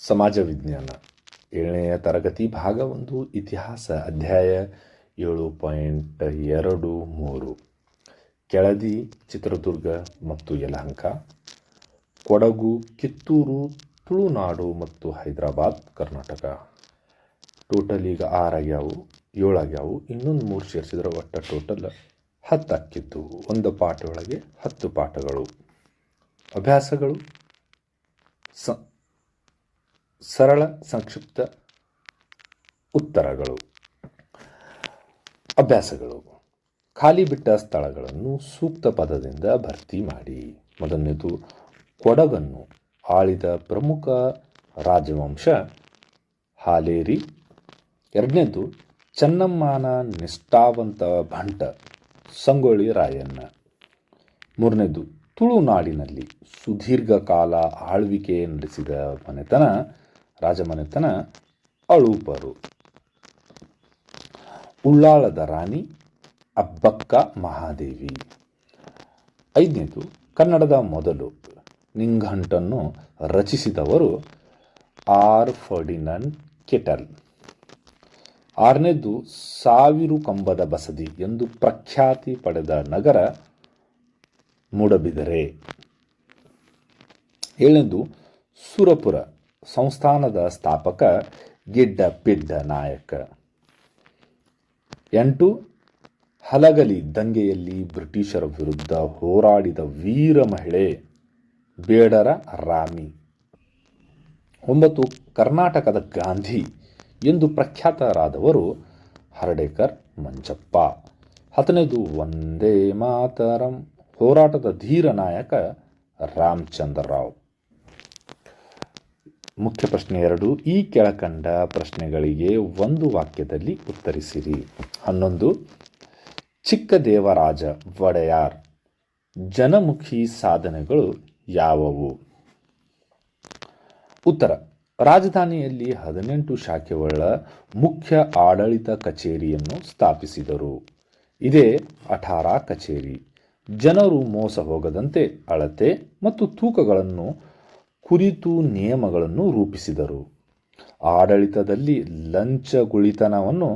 ಸಮಾಜ ವಿಜ್ಞಾನ 7ನೆಯ ತರಗತಿ ಭಾಗ 1 ಇತಿಹಾಸ ಅಧ್ಯಾಯ 7.23 ಕೆಳದಿ ಚಿತ್ರದುರ್ಗ ಮತ್ತು ಯಲಹಂಕ, ಕೊಡಗು, ಕಿತ್ತೂರು, ತುಳುನಾಡು ಮತ್ತು ಹೈದರಾಬಾದ್ ಕರ್ನಾಟಕ. ಟೋಟಲ್ ಈಗ 6 ಆಗ್ಯಾವು, 7 ಆಗ್ಯಾವು. ಇನ್ನೊಂದು 3 ಸೇರಿಸಿದ್ರೆ ಒಟ್ಟು ಟೋಟಲ್ 10 ಆಕ್ಕಿತ್ತು. ಒಂದು ಪಾಠ ಒಳಗೆ 10 ಪಾಠಗಳು. ಅಭ್ಯಾಸಗಳು: ಸರಳ ಸಂಕ್ಷಿಪ್ತ ಉತ್ತರಗಳು. ಅಭ್ಯಾಸಗಳು: ಖಾಲಿ ಬಿಟ್ಟ ಸ್ಥಳಗಳನ್ನು ಸೂಕ್ತ ಪದದಿಂದ ಭರ್ತಿ ಮಾಡಿ. ಮೊದಲನೇದು, ಕೊಡಗನ್ನು ಆಳಿದ ಪ್ರಮುಖ ರಾಜವಂಶ ಹಾಲೇರಿ. ಎರಡನೇದು, ಚೆನ್ನಮ್ಮನ ನಿಷ್ಠಾವಂತ ಭಂಟ ಸಂಗೊಳ್ಳಿ ರಾಯಣ್ಣ. ಮೂರನೇದು, ತುಳುನಾಡಿನಲ್ಲಿ ಸುದೀರ್ಘ ಕಾಲ ಆಳ್ವಿಕೆ ನಡೆಸಿದ ರಾಜಮನೆತನ ಅಳುಪರು. ಉಳ್ಳಾಳದ ರಾಣಿ ಅಬ್ಬಕ್ಕ ಮಹಾದೇವಿ. ಐದನೇದು, ಕನ್ನಡದ ಮೊದಲು ನಿಘಂಟನ್ನು ರಚಿಸಿದವರು ಆರ್ ಫರ್ಡಿನಂಡ್ ಕೆಟಲ್. ಆರನೇದು, ಸಾವಿರು ಕಂಬದ ಬಸದಿ ಎಂದು ಪ್ರಖ್ಯಾತಿ ಪಡೆದ ನಗರ ಮೂಡಬಿದರೆ. ಏಳನೇದು, ಸುರಪುರ ಸಂಸ್ಥಾನದ ಸ್ಥಾಪಕ ಗಿಡ್ಡ ನಾಯಕ. 8, ಹಲಗಲಿ ದಂಗೆಯಲ್ಲಿ ಬ್ರಿಟಿಷರ ವಿರುದ್ಧ ಹೋರಾಡಿದ ವೀರ ಮಹಿಳೆ ಬೇಡರ ರಾಮಿ. 9, ಕರ್ನಾಟಕದ ಗಾಂಧಿ ಎಂದು ಪ್ರಖ್ಯಾತರಾದವರು ಹರ್ಡೇಕರ್ ಮಂಜಪ್ಪ. 10ನೇದು, ವಂದೇ ಮಾತರಂ ಹೋರಾಟದ ಧೀರ ನಾಯಕ ರಾಮಚಂದ್ರ ರಾವ್. ಮುಖ್ಯ ಪ್ರಶ್ನೆ 2, ಈ ಕೆಳಕಂಡ ಪ್ರಶ್ನೆಗಳಿಗೆ ಒಂದು ವಾಕ್ಯದಲ್ಲಿ ಉತ್ತರಿಸಿರಿ. 11, ಚಿಕ್ಕದೇವರಾಜ ಒಡೆಯರ್ ಜನಮುಖಿ ಸಾಧನೆಗಳು ಯಾವುವು? ಉತ್ತರ: ರಾಜಧಾನಿಯಲ್ಲಿ 18 ಶಾಖೆಯುಳ್ಳ ಮುಖ್ಯ ಆಡಳಿತ ಕಚೇರಿಯನ್ನು ಸ್ಥಾಪಿಸಿದರು. ಇದೇ ಅಠಾರಾ ಕಚೇರಿ. ಜನರು ಮೋಸ ಹೋಗದಂತೆ ಅಳತೆ ಮತ್ತು ತೂಕಗಳನ್ನು ಕುರಿತು ನಿಯಮಗಳನ್ನು ರೂಪಿಸಿದರು. ಆಡಳಿತದಲ್ಲಿ ಲಂಚಗುಳಿತನವನ್ನು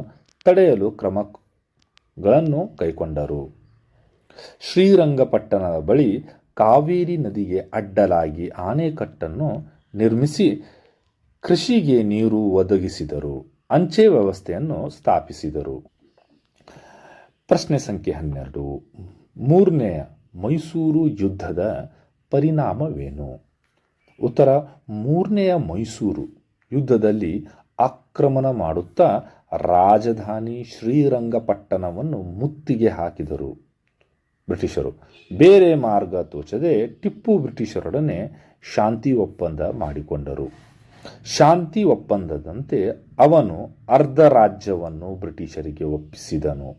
ತಡೆಯಲು ಕ್ರಮಗಳನ್ನು ಕೈಗೊಂಡರು. ಶ್ರೀರಂಗಪಟ್ಟಣದ ಬಳಿ ಕಾವೇರಿ ನದಿಗೆ ಅಡ್ಡಲಾಗಿ ಆಣೆಕಟ್ಟನ್ನು ನಿರ್ಮಿಸಿ ಕೃಷಿಗೆ ನೀರು ಒದಗಿಸಿದರು. ಅಂಚೆ ವ್ಯವಸ್ಥೆಯನ್ನು ಸ್ಥಾಪಿಸಿದರು. ಪ್ರಶ್ನೆ ಸಂಖ್ಯೆ 12, 3ನೇ ಮೈಸೂರು ಯುದ್ಧದ ಪರಿಣಾಮವೇನು? ಉತ್ತರ: 3ನೇ ಮೈಸೂರು ಯುದ್ಧದಲ್ಲಿ ಆಕ್ರಮಣ ಮಾಡುತ್ತಾ ರಾಜಧಾನಿ ಶ್ರೀರಂಗಪಟ್ಟಣವನ್ನು ಮುತ್ತಿಗೆ ಹಾಕಿದರು ಬ್ರಿಟಿಷರು. ಬೇರೆ ಮಾರ್ಗ ತೋಚದೆ ಟಿಪ್ಪು ಬ್ರಿಟಿಷರೊಡನೆ ಶಾಂತಿ ಒಪ್ಪಂದ ಮಾಡಿಕೊಂಡರು. ಶಾಂತಿ ಒಪ್ಪಂದದಂತೆ ಅವನು ಅರ್ಧ ರಾಜ್ಯವನ್ನು ಬ್ರಿಟಿಷರಿಗೆ ಒಪ್ಪಿಸಿದನು.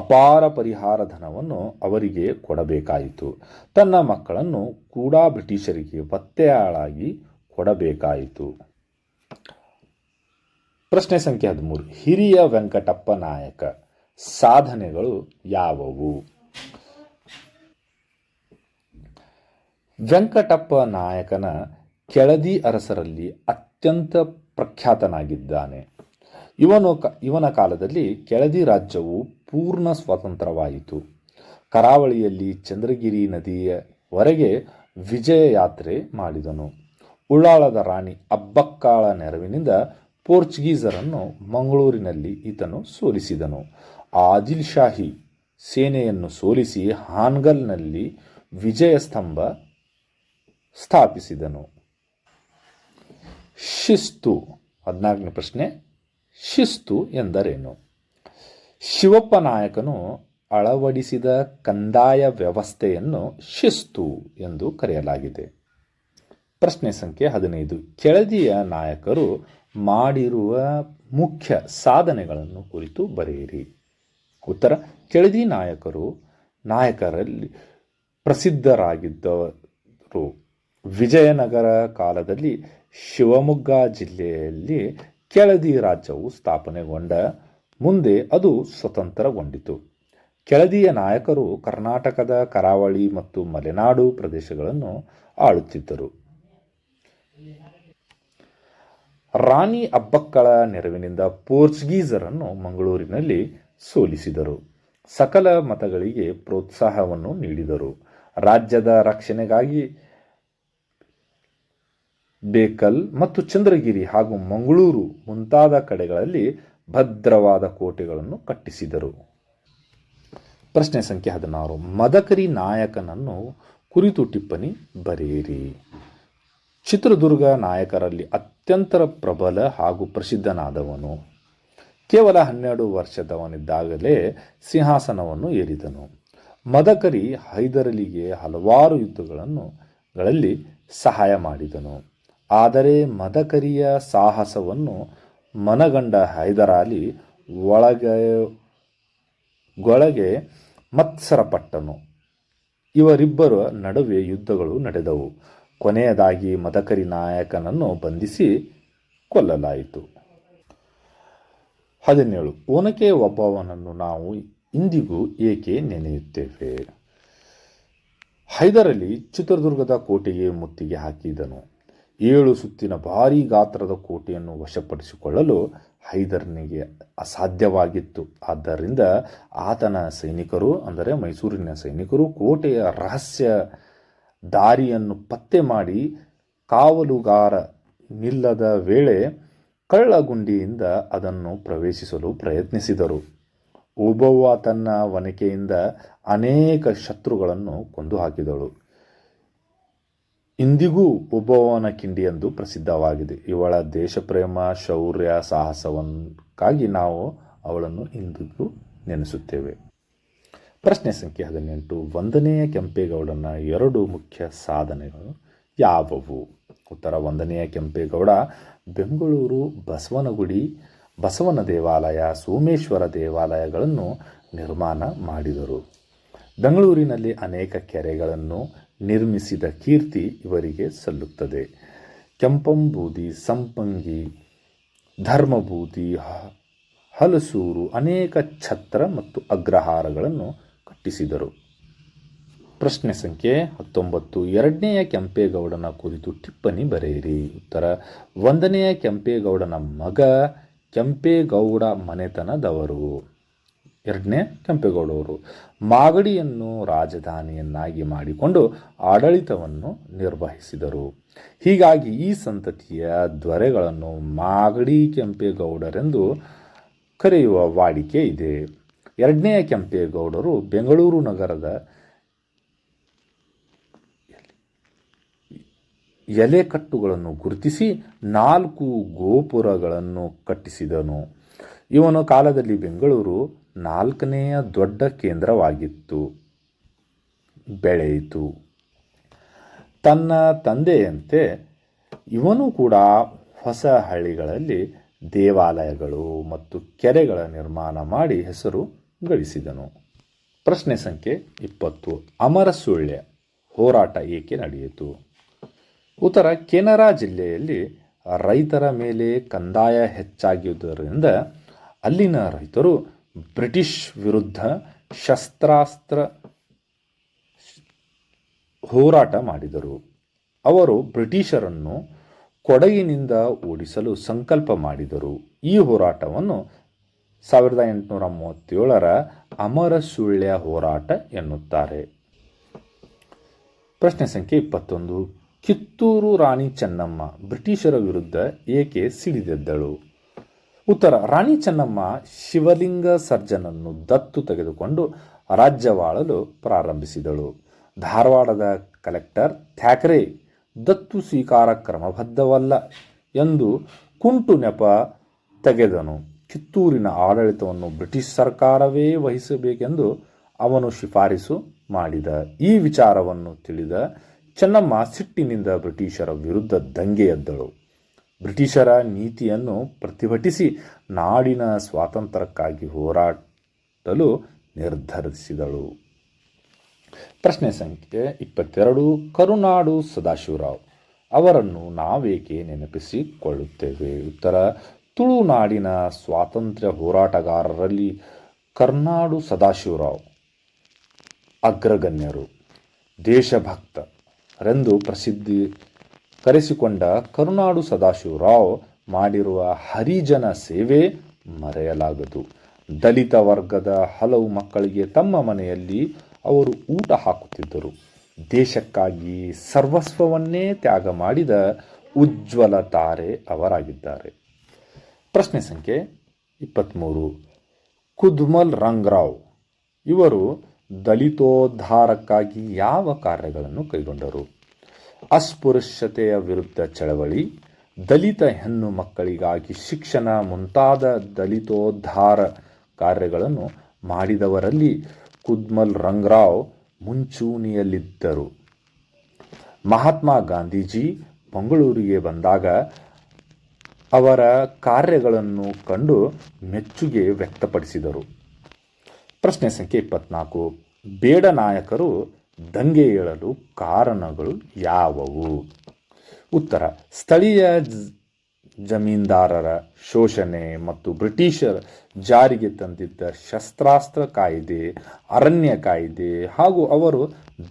ಅಪಾರ ಪರಿಹಾರ ಧನವನ್ನು ಅವರಿಗೆ ಕೊಡಬೇಕಾಯಿತು. ತನ್ನ ಮಕ್ಕಳನ್ನು ಕೂಡ ಬ್ರಿಟಿಷರಿಗೆ ಒತ್ತೆಯಾಳಾಗಿ ಕೊಡಬೇಕಾಯಿತು. ಪ್ರಶ್ನೆ ಸಂಖ್ಯೆ 13, ಹಿರಿಯ ವೆಂಕಟಪ್ಪ ನಾಯಕ ಸಾಧನೆಗಳು ಯಾವುವು? ವೆಂಕಟಪ್ಪ ನಾಯಕನ ಕೆಳದಿ ಅರಸರಲ್ಲಿ ಅತ್ಯಂತ ಪ್ರಖ್ಯಾತನಾಗಿದ್ದಾನೆ. ಇವನ ಕಾಲದಲ್ಲಿ ಕೆಳದಿ ರಾಜ್ಯವು ಪೂರ್ಣ ಸ್ವತಂತ್ರವಾಯಿತು. ಕರಾವಳಿಯಲ್ಲಿ ಚಂದ್ರಗಿರಿ ನದಿಯವರೆಗೆ ವಿಜಯ ಯಾತ್ರೆ ಮಾಡಿದನು. ಉಳ್ಳಾಳದ ರಾಣಿ ಅಬ್ಬಕ್ಕಾಳ ನೆರವಿನಿಂದ ಪೋರ್ಚುಗೀಸರನ್ನು ಮಂಗಳೂರಿನಲ್ಲಿ ಈತನು ಸೋಲಿಸಿದನು. ಆದಿಲ್ ಶಾಹಿ ಸೇನೆಯನ್ನು ಸೋಲಿಸಿ ಹಾನ್ಗಲ್ನಲ್ಲಿ ವಿಜಯ ಸ್ತಂಭ ಸ್ಥಾಪಿಸಿದನು. ಶಿಸ್ತು. 14ನೇ ಪ್ರಶ್ನೆ, ಶಿಸ್ತು ಎಂದರೇನು? ಶಿವಪ್ಪ ನಾಯಕನು ಅಳವಡಿಸಿದ ಕಂದಾಯ ವ್ಯವಸ್ಥೆಯನ್ನು ಶಿಸ್ತು ಎಂದು ಕರೆಯಲಾಗಿದೆ. ಪ್ರಶ್ನೆ ಸಂಖ್ಯೆ 15, ಕೆಳದಿಯ ನಾಯಕರು ಮಾಡಿರುವ ಮುಖ್ಯ ಸಾಧನೆಗಳನ್ನು ಕುರಿತು ಬರೆಯಿರಿ. ಉತ್ತರ: ಕೆಳದಿ ನಾಯಕರಲ್ಲಿ ಪ್ರಸಿದ್ಧರಾಗಿದ್ದರು. ವಿಜಯನಗರ ಕಾಲದಲ್ಲಿ ಶಿವಮೊಗ್ಗ ಜಿಲ್ಲೆಯಲ್ಲಿ ಕೆಳದಿ ರಾಜ್ಯವು ಸ್ಥಾಪನೆಗೊಂಡ ಮುಂದೆ ಅದು ಸ್ವತಂತ್ರಗೊಂಡಿತು. ಕೆಳದಿಯ ನಾಯಕರು ಕರ್ನಾಟಕದ ಕರಾವಳಿ ಮತ್ತು ಮಲೆನಾಡು ಪ್ರದೇಶಗಳನ್ನು ಆಳುತ್ತಿದ್ದರು. ರಾಣಿ ಅಬ್ಬಕ್ಕಳ ನೆರವಿನಿಂದ ಪೋರ್ಚುಗೀಸರನ್ನು ಮಂಗಳೂರಿನಲ್ಲಿ ಸೋಲಿಸಿದರು. ಸಕಲ ಮತಗಳಿಗೆ ಪ್ರೋತ್ಸಾಹವನ್ನು ನೀಡಿದರು. ರಾಜ್ಯದ ರಕ್ಷಣೆಗಾಗಿ ಬೇಕಲ್ ಮತ್ತು ಚಂದ್ರಗಿರಿ ಹಾಗೂ ಮಂಗಳೂರು ಮುಂತಾದ ಕಡೆಗಳಲ್ಲಿ ಭದ್ರವಾದ ಕೋಟೆಗಳನ್ನು ಕಟ್ಟಿಸಿದರು. ಪ್ರಶ್ನೆ ಸಂಖ್ಯೆ 16. ಮದಕರಿ ನಾಯಕನನ್ನು ಕುರಿತು ಟಿಪ್ಪಣಿ ಬರೆಯಿರಿ. ಚಿತ್ರದುರ್ಗ ನಾಯಕರಲ್ಲಿ ಅತ್ಯಂತ ಪ್ರಬಲ ಹಾಗೂ ಪ್ರಸಿದ್ಧನಾದವನು. ಕೇವಲ 12 ವರ್ಷದವನಿದ್ದಾಗಲೇ ಸಿಂಹಾಸನವನ್ನು ಏರಿದನು. ಮದಕರಿ ಹೈದರಲಿಗೆ ಹಲವಾರು ಯುದ್ಧಗಳಲ್ಲಿ ಸಹಾಯ ಮಾಡಿದನು. ಆದರೆ ಮದಕರಿಯ ಸಾಹಸವನ್ನು ಮನಗಂಡ ಹೈದರಾಲಿ ಒಳಗೆ ಮತ್ಸರಪಟ್ಟನು. ಇವರಿಬ್ಬರ ನಡುವೆ ಯುದ್ಧಗಳು ನಡೆದವು. ಕೊನೆಯದಾಗಿ ಮದಕರಿ ನಾಯಕನನ್ನು ಬಂಧಿಸಿ ಕೊಲ್ಲಲಾಯಿತು. 17. ಒನಕೆ ಓಬವ್ವನನ್ನು ನಾವು ಇಂದಿಗೂ ಏಕೆ ನೆನೆಯುತ್ತೇವೆ? ಹೈದರಾಲಿ ಚಿತ್ರದುರ್ಗದ ಕೋಟೆಗೆ ಮುತ್ತಿಗೆ ಹಾಕಿದನು. 7 ಸುತ್ತಿನ ಭಾರೀ ಗಾತ್ರದ ಕೋಟೆಯನ್ನು ವಶಪಡಿಸಿಕೊಳ್ಳಲು ಹೈದರನಿಗೆ ಅಸಾಧ್ಯವಾಗಿತ್ತು. ಆದ್ದರಿಂದ ಆತನ ಸೈನಿಕರು, ಅಂದರೆ ಮೈಸೂರಿನ ಸೈನಿಕರು, ಕೋಟೆಯ ರಹಸ್ಯ ದಾರಿಯನ್ನು ಪತ್ತೆ ಮಾಡಿ ಕಾವಲುಗಾರ ನಿಲ್ಲದ ವೇಳೆ ಕಳ್ಳಗುಂಡಿಯಿಂದ ಅದನ್ನು ಪ್ರವೇಶಿಸಲು ಪ್ರಯತ್ನಿಸಿದರು. ಓಬವ್ವ ತನ್ನ ವನಕೆಯಿಂದ ಅನೇಕ ಶತ್ರುಗಳನ್ನು ಕೊಂದು ಹಾಕಿದಳು. ಇಂದಿಗೂ ಓಬವ್ವನ ಕಿಂಡಿ ಎಂದು ಪ್ರಸಿದ್ಧವಾಗಿದೆ. ಇವಳ ದೇಶಪ್ರೇಮ, ಶೌರ್ಯ, ಸಾಹಸಕ್ಕಾಗಿ ನಾವು ಅವಳನ್ನು ಇಂದಿಗೂ ನೆನೆಸುತ್ತೇವೆ. ಪ್ರಶ್ನೆ ಸಂಖ್ಯೆ 18. 1ನೇ ಕೆಂಪೇಗೌಡನ 2 ಮುಖ್ಯ ಸಾಧನೆಗಳು ಯಾವುವು? ಉತ್ತರ. 1ನೇ ಕೆಂಪೇಗೌಡ ಬೆಂಗಳೂರು ಬಸವನಗುಡಿ, ಬಸವನ ದೇವಾಲಯ, ಸೋಮೇಶ್ವರ ದೇವಾಲಯಗಳನ್ನು ನಿರ್ಮಾಣ ಮಾಡಿದರು. ಬೆಂಗಳೂರಿನಲ್ಲಿ ಅನೇಕ ಕೆರೆಗಳನ್ನು ನಿರ್ಮಿಸಿದ ಕೀರ್ತಿ ಇವರಿಗೆ ಸಲ್ಲುತ್ತದೆ. ಕೆಂಪಂಬೂದಿ, ಸಂಪಂಗಿ, ಧರ್ಮಬೂದಿ, ಹಲಸೂರು ಅನೇಕ ಛತ್ರ ಮತ್ತು ಅಗ್ರಹಾರಗಳನ್ನು ಕಟ್ಟಿಸಿದರು. ಪ್ರಶ್ನೆ ಸಂಖ್ಯೆ 19. 2ನೇ ಕೆಂಪೇಗೌಡನ ಕುರಿತು ಟಿಪ್ಪಣಿ ಬರೆಯಿರಿ. ಉತ್ತರ. 1ನೇ ಕೆಂಪೇಗೌಡನ ಮಗ, ಕೆಂಪೇಗೌಡ ಮನೆತನದವರು. 2ನೇ ಕೆಂಪೇಗೌಡವರು ಮಾಗಡಿಯನ್ನು ರಾಜಧಾನಿಯನ್ನಾಗಿ ಮಾಡಿಕೊಂಡು ಆಡಳಿತವನ್ನು ನಿರ್ವಹಿಸಿದರು. ಹೀಗಾಗಿ ಈ ಸಂತತಿಯ ದೊರೆಗಳನ್ನು ಮಾಗಡಿ ಕೆಂಪೇಗೌಡರೆಂದು ಕರೆಯುವ ವಾಡಿಕೆ ಇದೆ. 2ನೇ ಕೆಂಪೇಗೌಡರು ಬೆಂಗಳೂರು ನಗರದ ಎಲೆಕಟ್ಟುಗಳನ್ನು ಗುರುತಿಸಿ 4 ಗೋಪುರಗಳನ್ನು ಕಟ್ಟಿಸಿದನು. ಇವನ ಕಾಲದಲ್ಲಿ ಬೆಂಗಳೂರು 4ನೆಯ ದೊಡ್ಡ ಕೇಂದ್ರವಾಗಿತ್ತು, ಬೆಳೆಯಿತು. ತನ್ನ ತಂದೆಯಂತೆ ಇವನು ಕೂಡ ಹೊಸ ಹಳ್ಳಿಗಳಲ್ಲಿ ದೇವಾಲಯಗಳು ಮತ್ತು ಕೆರೆಗಳ ನಿರ್ಮಾಣ ಮಾಡಿ ಹೆಸರು ಗಳಿಸಿದನು. ಪ್ರಶ್ನೆ ಸಂಖ್ಯೆ 20. ಅಮರಸುಳ್ಯ ಹೋರಾಟ ಏಕೆ ನಡೆಯಿತು? ಉತ್ತರ. ಕೆನರಾ ಜಿಲ್ಲೆಯಲ್ಲಿ ರೈತರ ಮೇಲೆ ಕಂದಾಯ ಹೆಚ್ಚಾಗಿರುವುದರಿಂದ ಅಲ್ಲಿನ ರೈತರು ಬ್ರಿಟಿಷ್ ವಿರುದ್ಧ ಶಸ್ತ್ರಾಸ್ತ್ರ ಹೋರಾಟ ಮಾಡಿದರು. ಅವರು ಬ್ರಿಟಿಷರನ್ನು ಕೊಡಗಿನಿಂದ ಓಡಿಸಲು ಸಂಕಲ್ಪ ಮಾಡಿದರು. ಈ ಹೋರಾಟವನ್ನು 1837ರ ಅಮರಸುಳ್ಯ ಹೋರಾಟ ಎನ್ನುತ್ತಾರೆ. ಪ್ರಶ್ನೆ ಸಂಖ್ಯೆ 21. ಕಿತ್ತೂರು ರಾಣಿ ಚೆನ್ನಮ್ಮ ಬ್ರಿಟಿಷರ ವಿರುದ್ಧ ಏಕೆ ಸಿಡಿದೆದ್ದಳು? ಉತ್ತರ. ರಾಣಿ ಚೆನ್ನಮ್ಮ ಶಿವಲಿಂಗ ಸರ್ಜನನ್ನು ದತ್ತು ತೆಗೆದುಕೊಂಡು ರಾಜ್ಯವಾಳಲು ಪ್ರಾರಂಭಿಸಿದಳು. ಧಾರವಾಡದ ಕಲೆಕ್ಟರ್ ಥ್ಯಾಕ್ರೆ ದತ್ತು ಸ್ವೀಕಾರ ಕ್ರಮಬದ್ಧವಲ್ಲ ಎಂದು ಕುಂಟು ನೆಪ ತೆಗೆದನು. ಕಿತ್ತೂರಿನ ಆಡಳಿತವನ್ನು ಬ್ರಿಟಿಷ್ ಸರ್ಕಾರವೇ ವಹಿಸಬೇಕೆಂದು ಅವನು ಶಿಫಾರಸು ಮಾಡಿದ. ಈ ವಿಚಾರವನ್ನು ತಿಳಿದ ಚೆನ್ನಮ್ಮ ಸಿಟ್ಟಿನಿಂದ ಬ್ರಿಟಿಷರ ವಿರುದ್ಧ ದಂಗೆ ಎದ್ದಳು. ಬ್ರಿಟಿಷರ ನೀತಿಯನ್ನು ಪ್ರತಿಭಟಿಸಿ ನಾಡಿನ ಸ್ವಾತಂತ್ರ್ಯಕ್ಕಾಗಿ ಹೋರಾಡಲು ನಿರ್ಧರಿಸಿದಳು. ಪ್ರಶ್ನೆ ಸಂಖ್ಯೆ 22. ಕರುನಾಡು ಸದಾಶಿವರಾವ್ ಅವರನ್ನು ನಾವೇಕೆ ನೆನಪಿಸಿಕೊಳ್ಳುತ್ತೇವೆ? ಉತ್ತರ. ತುಳುನಾಡಿನ ಸ್ವಾತಂತ್ರ್ಯ ಹೋರಾಟಗಾರರಲ್ಲಿ ಕರುನಾಡು ಸದಾಶಿವರಾವ್ ಅಗ್ರಗಣ್ಯರು. ದೇಶಭಕ್ತರೆಂದು ಪ್ರಸಿದ್ಧಿ ಕರೆಸಿಕೊಂಡ ಕರುನಾಡು ಸದಾಶಿವರಾವ್ ಮಾಡಿರುವ ಹರಿಜನ ಸೇವೆ ಮರೆಯಲಾಗದು. ದಲಿತ ವರ್ಗದ ಹಲವು ಮಕ್ಕಳಿಗೆ ತಮ್ಮ ಮನೆಯಲ್ಲಿ ಅವರು ಊಟ ಹಾಕುತ್ತಿದ್ದರು. ದೇಶಕ್ಕಾಗಿ ಸರ್ವಸ್ವವನ್ನೇ ತ್ಯಾಗ ಮಾಡಿದ ಉಜ್ವಲ ತಾರೆ ಅವರಾಗಿದ್ದಾರೆ. ಪ್ರಶ್ನೆ ಸಂಖ್ಯೆ 23. ಕುದ್ಮಲ್ ರಂಗರಾವ್ ಇವರು ದಲಿತೋದ್ಧಾರಕ್ಕಾಗಿ ಯಾವ ಕಾರ್ಯಗಳನ್ನು ಕೈಗೊಂಡರು? ಅಸ್ಪೃಶ್ಯತೆಯ ವಿರುದ್ಧ ಚಳವಳಿ, ದಲಿತ ಹೆಣ್ಣು ಮಕ್ಕಳಿಗಾಗಿ ಶಿಕ್ಷಣ ಮುಂತಾದ ದಲಿತೋದ್ಧಾರ ಕಾರ್ಯಗಳನ್ನು ಮಾಡಿದವರಲ್ಲಿ ಕುದ್ಮಲ್ ರಂಗರಾವ್ ಮುಂಚೂಣಿಯಲ್ಲಿದ್ದರು. ಮಹಾತ್ಮ ಗಾಂಧೀಜಿ ಮಂಗಳೂರಿಗೆ ಬಂದಾಗ ಅವರ ಕಾರ್ಯಗಳನ್ನು ಕಂಡು ಮೆಚ್ಚುಗೆ ವ್ಯಕ್ತಪಡಿಸಿದರು. ಪ್ರಶ್ನೆ ಸಂಖ್ಯೆ 24. ಬೇಡ ನಾಯಕರು ದಂಗೆ ಏಳಲು ಕಾರಣಗಳು ಯಾವುವು? ಉತ್ತರ: ಸ್ಥಳೀಯ ಜಮೀನ್ದಾರರ ಶೋಷಣೆ ಮತ್ತು ಬ್ರಿಟಿಷರ್ ಜಾರಿಗೆ ತಂದಿದ್ದ ಶಸ್ತ್ರಾಸ್ತ್ರ ಕಾಯ್ದೆ, ಅರಣ್ಯ ಕಾಯ್ದೆ ಹಾಗೂ ಅವರು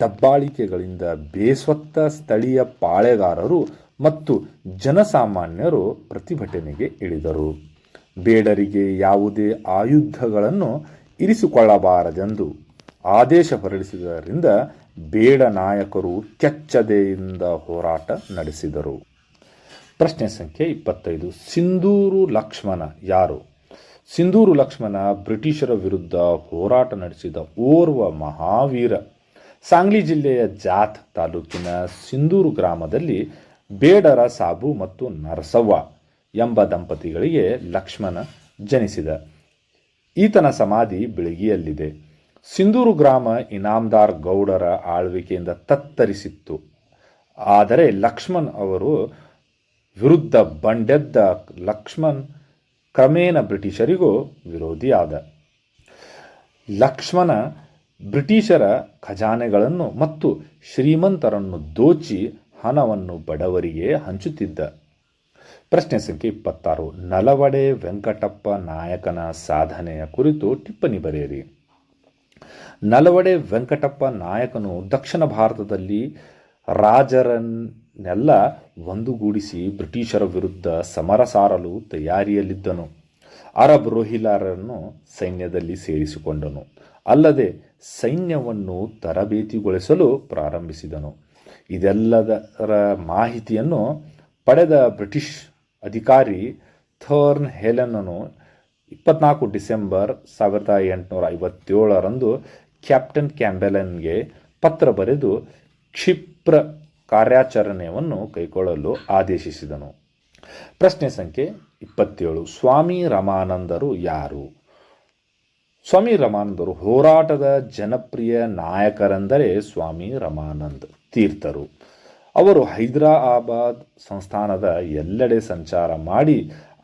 ದಬ್ಬಾಳಿಕೆಗಳಿಂದ ಬೇಸತ್ತ ಸ್ಥಳೀಯ ಪಾಳೆಗಾರರು ಮತ್ತು ಜನಸಾಮಾನ್ಯರು ಪ್ರತಿಭಟನೆಗೆ ಇಳಿದರು. ಬೇಡರಿಗೆ ಯಾವುದೇ ಆಯುಧಗಳನ್ನು ಇರಿಸಿಕೊಳ್ಳಬಾರದೆಂದು ಆದೇಶ ಹೊರಡಿಸಿದ್ದರಿಂದ ಬೇಡ ನಾಯಕರು ಕೆಚ್ಚದೆಯಿಂದ ಹೋರಾಟ ನಡೆಸಿದರು. ಪ್ರಶ್ನೆ ಸಂಖ್ಯೆ 25. ಸಿಂಧೂರು ಲಕ್ಷ್ಮಣ ಯಾರು? ಸಿಂಧೂರು ಲಕ್ಷ್ಮಣ ಬ್ರಿಟಿಷರ ವಿರುದ್ಧ ಹೋರಾಟ ನಡೆಸಿದ ಓರ್ವ ಮಹಾವೀರ. ಸಾಂಗ್ಲಿ ಜಿಲ್ಲೆಯ ಜಾತ್ ತಾಲೂಕಿನ ಸಿಂಧೂರು ಗ್ರಾಮದಲ್ಲಿ ಬೇಡರ ಸಾಬು ಮತ್ತು ನರಸವ್ವ ಎಂಬ ದಂಪತಿಗಳಿಗೆ ಲಕ್ಷ್ಮಣ ಜನಿಸಿದ. ಈತನ ಸಮಾಧಿ ಬೆಳಗಿಯಲ್ಲಿದೆ. ಸಿಂಧೂರು ಗ್ರಾಮ ಇನಾಮದಾರ್ ಗೌಡರ ಆಳ್ವಿಕೆಯಿಂದ ತತ್ತರಿಸಿತ್ತು. ಆದರೆ ಲಕ್ಷ್ಮಣ್ ಅವರು ವಿರುದ್ಧ ಬಂಡೆದ್ದ ಲಕ್ಷ್ಮಣ್ ಕ್ರಮೇಣ ಬ್ರಿಟಿಷರಿಗೂ ವಿರೋಧಿಯಾದ. ಲಕ್ಷ್ಮಣ ಬ್ರಿಟಿಷರ ಖಜಾನೆಗಳನ್ನು ಮತ್ತು ಶ್ರೀಮಂತರನ್ನು ದೋಚಿ ಹಣವನ್ನು ಬಡವರಿಗೆ ಹಂಚುತ್ತಿದ್ದ. ಪ್ರಶ್ನೆ ಸಂಖ್ಯೆ 26. ನಲವಡೆ ವೆಂಕಟಪ್ಪ ನಾಯಕನ ಸಾಧನೆಯ ಕುರಿತು ಟಿಪ್ಪಣಿ ಬರೆಯಿರಿ. ನಲವಡೆ ವೆಂಕಟಪ್ಪ ನಾಯಕನು ದಕ್ಷಿಣ ಭಾರತದಲ್ಲಿ ರಾಜರನ್ನೆಲ್ಲ ಒಂದುಗೂಡಿಸಿ ಬ್ರಿಟಿಷರ ವಿರುದ್ಧ ಸಮರ ಸಾರಲು ತಯಾರಿಯಲ್ಲಿದ್ದನು. ಅರಬ್ ರೋಹಿಲ್ಲರನ್ನು ಸೈನ್ಯದಲ್ಲಿ ಸೇರಿಸಿಕೊಂಡನು. ಅಲ್ಲದೆ ಸೈನ್ಯವನ್ನು ತರಬೇತಿಗೊಳಿಸಲು ಪ್ರಾರಂಭಿಸಿದನು. ಇದೆಲ್ಲದರ ಮಾಹಿತಿಯನ್ನು ಪಡೆದ ಬ್ರಿಟಿಷ್ ಅಧಿಕಾರಿ ಥರ್ನ್ ಹೆಲೆನನು 24 ಡಿಸೆಂಬರ್ 1857 ಕ್ಯಾಪ್ಟನ್ ಕ್ಯಾಂಬೆಲನ್ಗೆ ಪತ್ರ ಬರೆದು ಕ್ಷಿಪ್ರ ಕಾರ್ಯಾಚರಣೆಯನ್ನು ಕೈಗೊಳ್ಳಲು ಆದೇಶಿಸಿದನು. ಪ್ರಶ್ನೆ ಸಂಖ್ಯೆ 27. ಸ್ವಾಮಿ ರಾಮಾನಂದರು ಯಾರು? ಸ್ವಾಮಿ ರಾಮಾನಂದರು ಹೋರಾಟದ ಜನಪ್ರಿಯ ನಾಯಕರೆಂದರೆ ಸ್ವಾಮಿ ರಾಮಾನಂದ ತೀರ್ಥರು. ಅವರು ಹೈದರಾಬಾದ್ ಸಂಸ್ಥಾನದ ಎಲ್ಲೆಡೆ ಸಂಚಾರ ಮಾಡಿ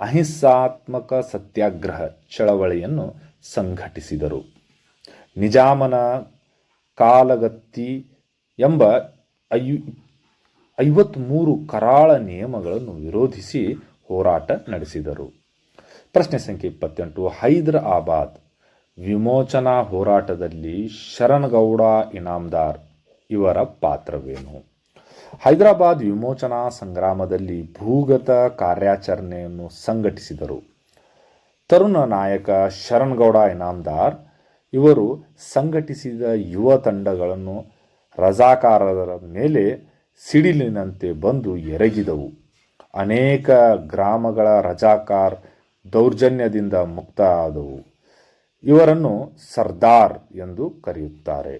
ಅಹಿಂಸಾತ್ಮಕ ಸತ್ಯಾಗ್ರಹ ಚಳವಳಿಯನ್ನು ಸಂಘಟಿಸಿದರು. ನಿಜಾಮನ ಕಾಲಗತ್ತಿ ಎಂಬ 53 ಕರಾಳ ನಿಯಮಗಳನ್ನು ವಿರೋಧಿಸಿ ಹೋರಾಟ ನಡೆಸಿದರು. ಪ್ರಶ್ನೆ ಸಂಖ್ಯೆ 28. ಹೈದರಾಬಾದ್ ವಿಮೋಚನಾ ಹೋರಾಟದಲ್ಲಿ ಶರಣಗೌಡ ಇನಾಮದಾರ್ ಇವರ ಪಾತ್ರವೇನು? ಹೈದರಾಬಾದ್ ವಿಮೋಚನಾ ಸಂಗ್ರಾಮದಲ್ಲಿ ಭೂಗತ ಕಾರ್ಯಾಚರಣೆಯನ್ನು ಸಂಘಟಿಸಿದರು. ತರುಣ ನಾಯಕ ಶರಣಗೌಡ ಇನಾಮದಾರ್ ಇವರು ಸಂಘಟಿಸಿದ ಯುವ ತಂಡಗಳನ್ನು ರಜಾಕಾರರ ಮೇಲೆ ಸಿಡಿಲಿನಂತೆ ಬಂದು ಎರಗಿದವು. ಅನೇಕ ಗ್ರಾಮಗಳ ರಜಾಕಾರ್ ದೌರ್ಜನ್ಯದಿಂದ ಮುಕ್ತ ಆದವು. ಇವರನ್ನು ಸರ್ದಾರ್ ಎಂದು ಕರೆಯುತ್ತಾರೆ.